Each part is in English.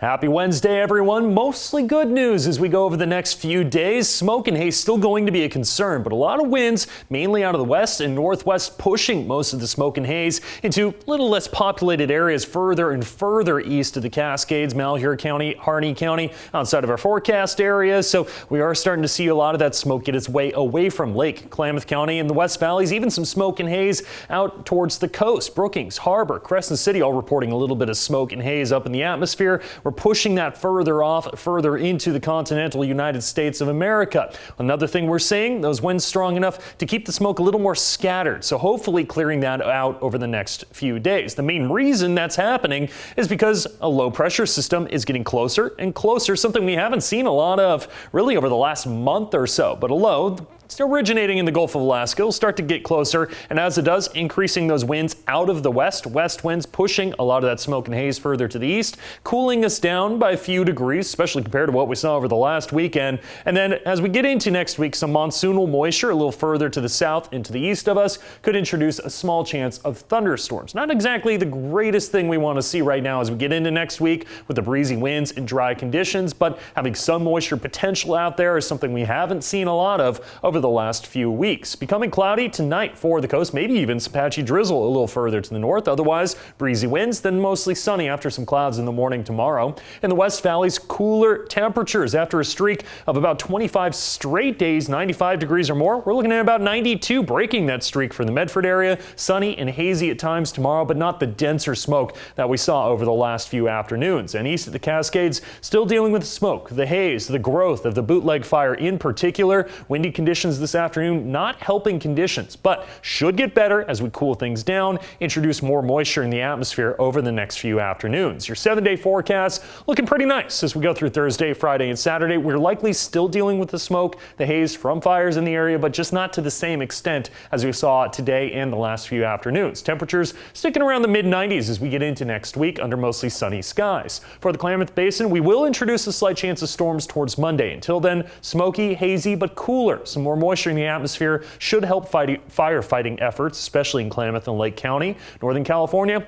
Happy Wednesday, everyone. Mostly good news as we go over the next few days. Smoke and haze still going to be a concern, but a lot of winds, mainly out of the west and northwest, pushing most of the smoke and haze into a little less populated areas further and further east of the Cascades, Malheur County, Harney County, outside of our forecast areas. So we are starting to see a lot of that smoke get its way away from Lake Klamath County and the West Valleys, even some smoke and haze out towards the coast. Brookings, Harbor, Crescent City all reporting a little bit of smoke and haze up in the atmosphere. We're pushing that further into the continental United States of America. Another thing we're seeing, those winds strong enough to keep the smoke a little more scattered. So hopefully clearing that out over the next few days. The main reason that's happening is because a low pressure system is getting closer and closer, something we haven't seen a lot of really over the last month or so. But a low originating in the Gulf of Alaska will start to get closer, and as it does, increasing those winds out of the west winds pushing a lot of that smoke and haze further to the east, cooling us down by a few degrees, especially compared to what we saw over the last weekend. And then as we get into next week, some monsoonal moisture a little further to the south and to the east of us could introduce a small chance of thunderstorms. Not exactly the greatest thing we want to see right now as we get into next week with the breezy winds and dry conditions, but having some moisture potential out there is something we haven't seen a lot of over the last few weeks. Becoming cloudy tonight for the coast, maybe even some patchy drizzle a little further to the north. Otherwise, breezy winds, then mostly sunny after some clouds in the morning tomorrow. In the West Valleys, cooler temperatures after a streak of about 25 straight days, 95 degrees or more. We're looking at about 92, breaking that streak for the Medford area. Sunny and hazy at times tomorrow, but not the denser smoke that we saw over the last few afternoons. And east of the Cascades, still dealing with the smoke, the haze, the growth of the bootleg fire in particular. Windy conditions this afternoon, not helping conditions, but should get better as we cool things down, introduce more moisture in the atmosphere over the next few afternoons. Your 7-day forecast looking pretty nice as we go through Thursday, Friday, and Saturday. We're likely still dealing with the smoke, the haze from fires in the area, but just not to the same extent as we saw today and the last few afternoons. Temperatures sticking around the mid-90s as we get into next week under mostly sunny skies. For the Klamath Basin, we will introduce a slight chance of storms towards Monday. Until then, smoky, hazy, but cooler. Some more moisture in the atmosphere should help firefighting efforts, especially in Klamath and Lake County. Northern California,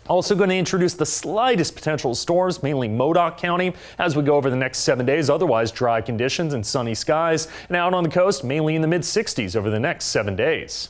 also going to introduce the slightest potential storms, mainly Modoc County, as we go over the next 7 days. Otherwise, dry conditions and sunny skies. And out on the coast, mainly in the mid-60s over the next 7 days.